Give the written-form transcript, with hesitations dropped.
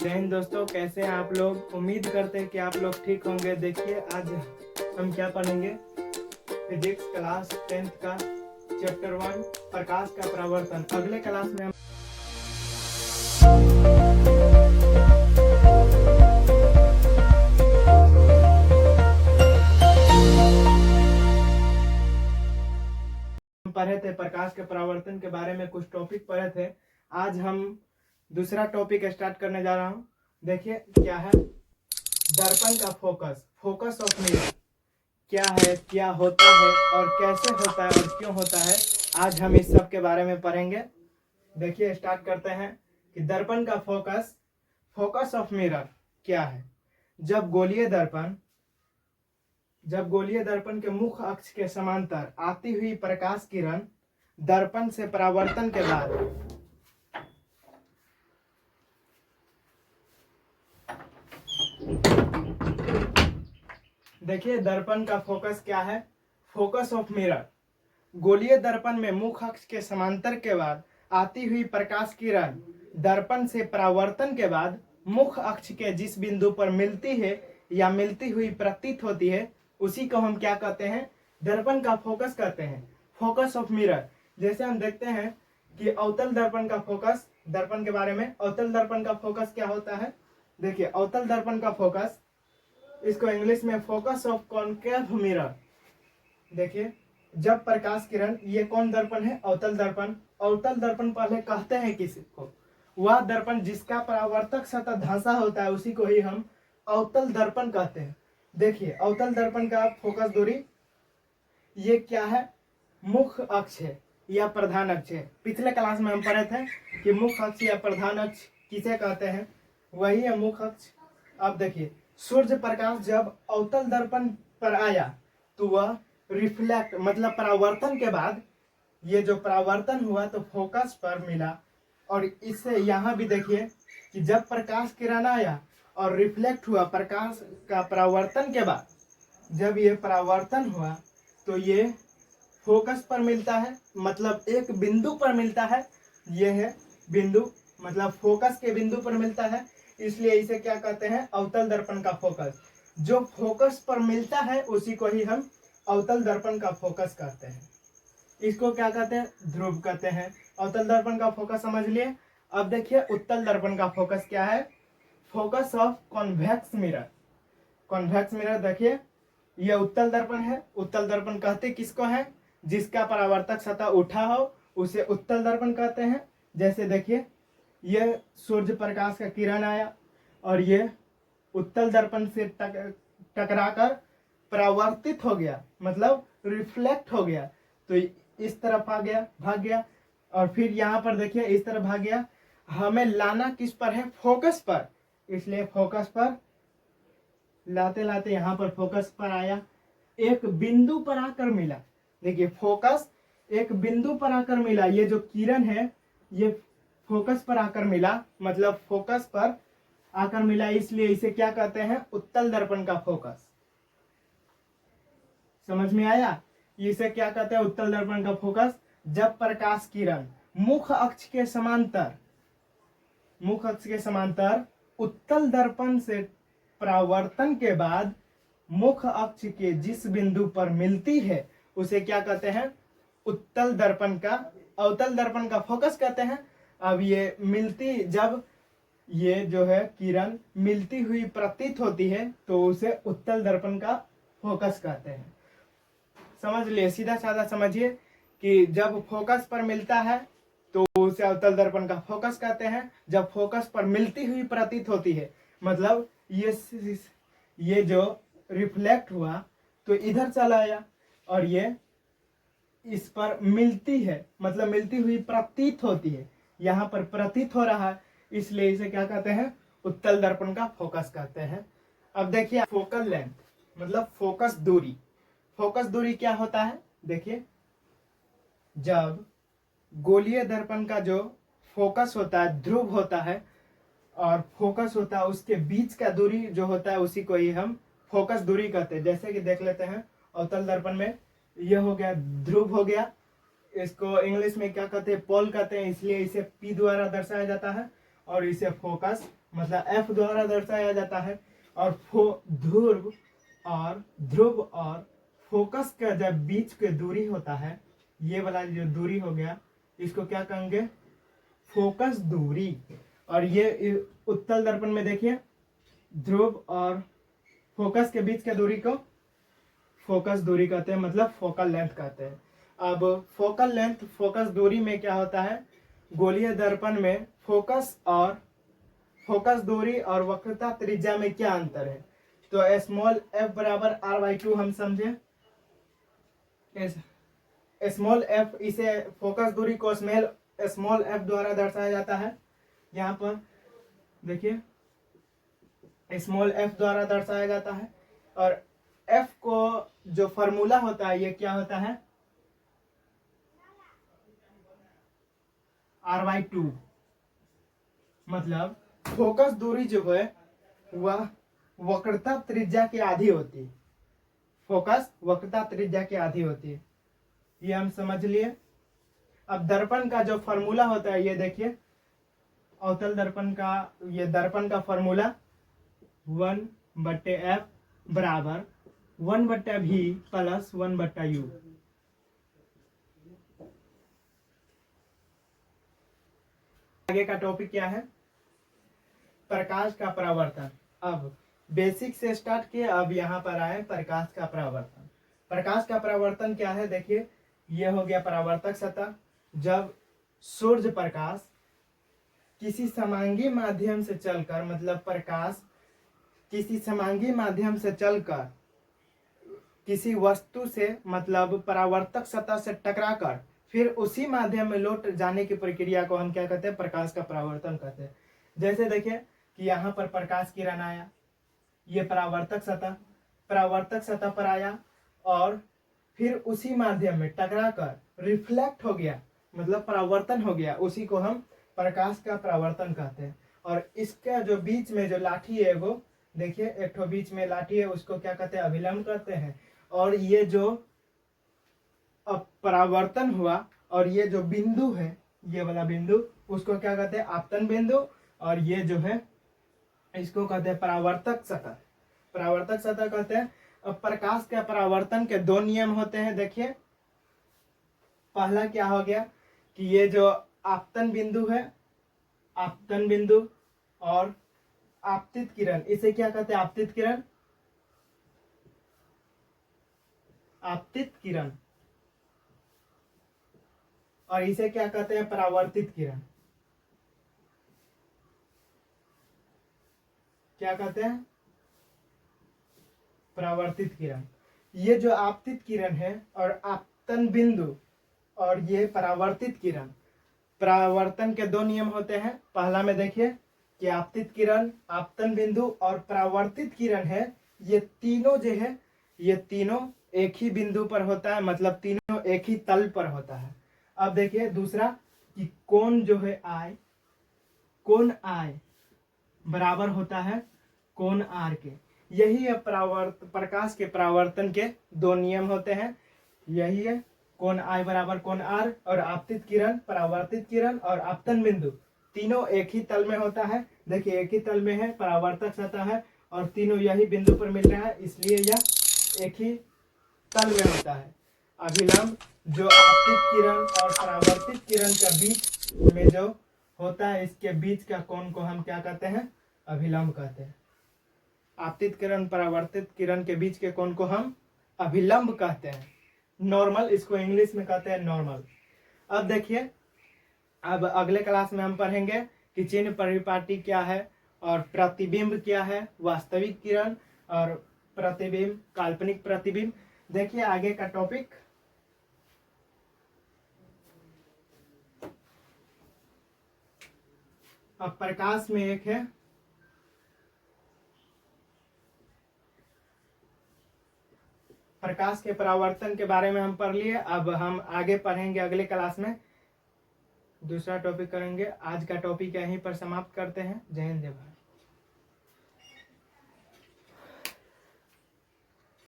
जय हिंद दोस्तों, कैसे हैं आप लोग। उम्मीद करते हैं कि आप लोग ठीक होंगे। देखिए आज हम क्या पढ़ेंगे, फिजिक्स क्लास 10th का चैप्टर 1 प्रकाश का परावर्तन। अगले क्लास में हम पढ़े थे प्रकाश के परावर्तन के बारे में, कुछ टॉपिक पढ़े थे। आज हम दूसरा टॉपिक स्टार्ट करने जा रहा हूँ। देखिए क्या है, दर्पण का फोकस, फोकस ऑफ मिरर क्या है, क्या होता है और कैसे होता है और क्यों होता है, आज हम इस सब के बारे में पढ़ेंगे। देखिए स्टार्ट करते हैं कि दर्पण का फोकस, फोकस ऑफ मिरर क्या है। जब गोलीय दर्पण के मुख्य अक्ष के समांतर आती हुई प्रकाश किरण दर्पण से परावर्तन के बाद देखिए दर्पण का फोकस क्या है, फोकस ऑफ मिरर। गोलीय दर्पण में मुख्य अक्ष के समांतर के बाद आती हुई प्रकाश किरण दर्पण से परावर्तन के बाद मुख्य अक्ष के जिस बिंदु पर मिलती है या मिलती हुई प्रतीत होती है, उसी को हम क्या कहते हैं, दर्पण का फोकस कहते हैं, फोकस ऑफ मिरर। जैसे हम देखते हैं कि अवतल दर्पण का फोकस, दर्पण के बारे में, अवतल दर्पण का फोकस क्या होता है। देखिए अवतल दर्पण का फोकस, इसको इंग्लिश में फोकस ऑफ कॉनकेव मिरर। देखिए जब प्रकाश किरण, ये कौन दर्पण है, अवतल दर्पण। अवतल दर्पण पहले कहते हैं किसी को, वह दर्पण जिसका परावर्तक सतह धंसा होता है उसी को ही हम अवतल दर्पण कहते हैं। देखिए अवतल दर्पण का फोकस दूरी ये क्या है, मुख्य अक्ष है या प्रधान अक्ष है। पिछले क्लास में हम पढ़े थे कि मुख्य अक्ष या प्रधान अक्ष किसे कहते हैं, वही है मुख्य अक्ष। अब देखिए सूर्य प्रकाश जब अवतल दर्पण पर आया तो वह रिफ्लेक्ट मतलब परावर्तन के बाद, ये जो परावर्तन हुआ तो फोकस पर मिला। और इससे यहाँ भी देखिए कि जब प्रकाश किरण आया और रिफ्लेक्ट हुआ प्रकाश का परावर्तन के बाद, जब ये परावर्तन हुआ तो ये फोकस पर मिलता है, मतलब एक बिंदु पर मिलता है। ये है बिंदु, मतलब फोकस के बिंदु पर मिलता है, इसलिए इसे क्या कहते हैं, अवतल दर्पण का फोकस। जो फोकस पर मिलता है उसी को ही हम अवतल दर्पण का फोकस कहते हैं। इसको क्या कहते हैं, ध्रुव कहते हैं। अवतल दर्पण का फोकस समझ लिए। अब देखिए उत्तल दर्पण का फोकस क्या है, focus of convex mirror. Convex mirror देखिए यह उत्तल दर्पण है। उत्तल दर्पण कहते किसको है, जिसका परावर्तक सतह उठा हो उसे उत्तल दर्पण कहते हैं। जैसे देखिए यह सूर्य प्रकाश का किरण आया और ये उत्तल दर्पण से टकराकर परावर्तित हो गया, मतलब रिफ्लेक्ट हो गया, तो इस तरफ आ गया, भाग गया, और फिर यहाँ पर देखिए इस तरफ भाग गया। हमें लाना किस पर है, फोकस पर, इसलिए फोकस पर लाते लाते यहाँ पर फोकस पर आया, एक बिंदु पर आकर मिला। देखिए फोकस एक बिंदु पर आकर मिला, ये जो किरण है ये फोकस पर आकर मिला, मतलब फोकस पर आकर मिला, इसलिए इसे क्या कहते हैं, उत्तल दर्पण का फोकस। समझ में आया, इसे क्या कहते हैं, उत्तल दर्पण का फोकस। जब प्रकाश किरण मुख्य अक्ष के समांतर उत्तल दर्पण से परावर्तन के बाद मुख्य अक्ष के जिस बिंदु पर मिलती है उसे क्या कहते हैं, उत्तल दर्पण का, अवतल दर्पण का फोकस कहते हैं। अब ये मिलती, जब ये जो है किरण मिलती हुई प्रतीत होती है तो उसे उत्तल दर्पण का फोकस कहते हैं। समझ लिए, सीधा साधा समझिए कि जब फोकस पर मिलता है तो उसे अवतल दर्पण का फोकस कहते हैं। जब फोकस पर मिलती हुई प्रतीत होती है, मतलब ये जो रिफ्लेक्ट हुआ तो इधर चला आया और ये इस पर मिलती है, मतलब मिलती हुई प्रतीत होती है, यहाँ पर प्रतीत हो रहा है, इसलिए इसे क्या कहते हैं, उत्तल दर्पण का फोकस कहते हैं। अब देखिए फोकल लेंथ मतलब फोकस दूरी। फोकस दूरी क्या होता है, देखिए जब गोलीय दर्पण का जो फोकस होता है, ध्रुव होता है और फोकस होता है, उसके बीच का दूरी जो होता है उसी को ही हम फोकस दूरी कहते हैं। जैसे कि देख लेते हैं अवतल दर्पण में यह हो गया, ध्रुव हो गया, इसको इंग्लिश में क्या कहते हैं, पोल कहते हैं, इसलिए इसे P द्वारा दर्शाया जाता है, और इसे फोकस मतलब एफ द्वारा दर्शाया जाता है। और ध्रुव और फोकस का जब बीच की दूरी होता है, ये वाला जो दूरी हो गया, इसको क्या कहेंगे? फोकस दूरी। और ये उत्तल दर्पण में देखिए, ध्रुव और फोकस के बीच की दूरी को फोकस दूरी कहते हैं, मतलब फोकल लेंथ कहते हैं। अब फोकल लेंथ, फोकस दूरी में क्या होता है? गोलीय दर्पण में फोकस दूरी और वक्रता त्रिज्या में क्या अंतर है? तो स्मॉल एफ बराबर r/2 हम समझे। स्मॉल एफ, इसे फोकस दूरी को स्मॉल एफ द्वारा दर्शाया जाता है। यहाँ पर देखिए, स्मॉल एफ द्वारा दर्शाया जाता है। और एफ को जो फॉर्मूला होता है, ये क्या होता है? r/2। मतलब फोकस दूरी जो है वह वक्रता त्रिज्या के आधी होती है। फोकस वक्रता त्रिज्या के आधी होती है, ये हम समझ लिए। अब दर्पण का जो फॉर्मूला होता है, ये देखिए, अवतल दर्पण का, ये दर्पण का फॉर्मूला 1/f बराबर 1/v प्लस 1/u। आगे का टॉपिक क्या है? प्रकाश का परावर्तन। अब बेसिक से स्टार्ट किए, अब यहाँ पर आए प्रकाश का परावर्तन। प्रकाश का परावर्तन क्या है? देखिए, यह हो गया परावर्तक सतह। जब सूर्य प्रकाश किसी समांगी माध्यम से चलकर, मतलब प्रकाश किसी समांगी माध्यम से चलकर किसी वस्तु से, मतलब परावर्तक सतह से टकराकर फिर उसी माध्यम में लौट जाने की प्रक्रिया को हम क्या कहते हैं? प्रकाश का परावर्तन कहते हैं। जैसे देखिए कि यहाँ पर प्रकाश किरण आया, ये परावर्तक सतह पर आया और फिर उसी माध्यम में टकराकर रिफ्लेक्ट हो गया, मतलब परावर्तन हो गया, उसी को हम प्रकाश का परावर्तन कहते हैं। और इसका जो बीच में जो लाठी है, वो देखिए, एक ठो बीच में लाठी है, उसको क्या कहते हैं? अभिलंब कहते हैं। और ये जो परावर्तन हुआ और ये जो बिंदु है, ये वाला बिंदु, उसको क्या कहते हैं? आपतन बिंदु। और ये जो है, इसको कहते हैं परावर्तक सतह। परावर्तक सतह कहते हैं। अब प्रकाश के परावर्तन के दो नियम होते हैं। देखिए, पहला क्या हो गया कि ये जो आपतन बिंदु है, आपतन बिंदु और आपतित किरण, इसे क्या कहते हैं? आपतित किरण। आपतित किरण। और इसे क्या कहते हैं? परावर्तित किरण। क्या कहते हैं? परावर्तित किरण। ये जो आपतित किरण है और आपतन बिंदु और ये परावर्तित किरण, परावर्तन के दो नियम होते हैं। पहला में देखिए कि आपतित किरण, आपतन बिंदु और परावर्तित किरण है, ये तीनों जो है, ये तीनों एक ही बिंदु पर होता है, मतलब तीनों एक ही तल पर होता है। अब देखिए दूसरा कि कोण जो है I, कोण I बराबर होता है कोण R के। यही है प्रकाश के परावर्तन के दो नियम होते हैं। यही है, कोण I बराबर कोण R। और आपतित किरण, परावर्तित किरण और आपतन बिंदु तीनों एक ही तल में होता है। देखिए, एक ही तल में है, परावर्तक सतह है और तीनों यही बिंदु पर मिल रहा है, इसलिए यह एक ही तल में होता है। अभिलंब जो आपतित किरण और परावर्तित किरण के बीच में जो होता है, इसके बीच का कोण को हम क्या कहते हैं? अभिलंब कहते हैं। आपतित किरण परावर्तित किरण के बीच के कोण को हम अभिलंब कहते हैं। नॉर्मल, इसको इंग्लिश में कहते हैं नॉर्मल। अब देखिए, अब अगले क्लास में हम पढ़ेंगे कि चिन्ह परिपाटी क्या है और प्रतिबिंब क्या है, वास्तविक किरण और प्रतिबिंब, काल्पनिक प्रतिबिंब। देखिए आगे का टॉपिक, अब प्रकाश में एक है प्रकाश के परावर्तन के बारे में हम पढ़ लिए। अब हम आगे पढ़ेंगे अगले क्लास में, दूसरा टॉपिक करेंगे। आज का टॉपिक यहीं पर समाप्त करते हैं। जय हिंद, जय भारत।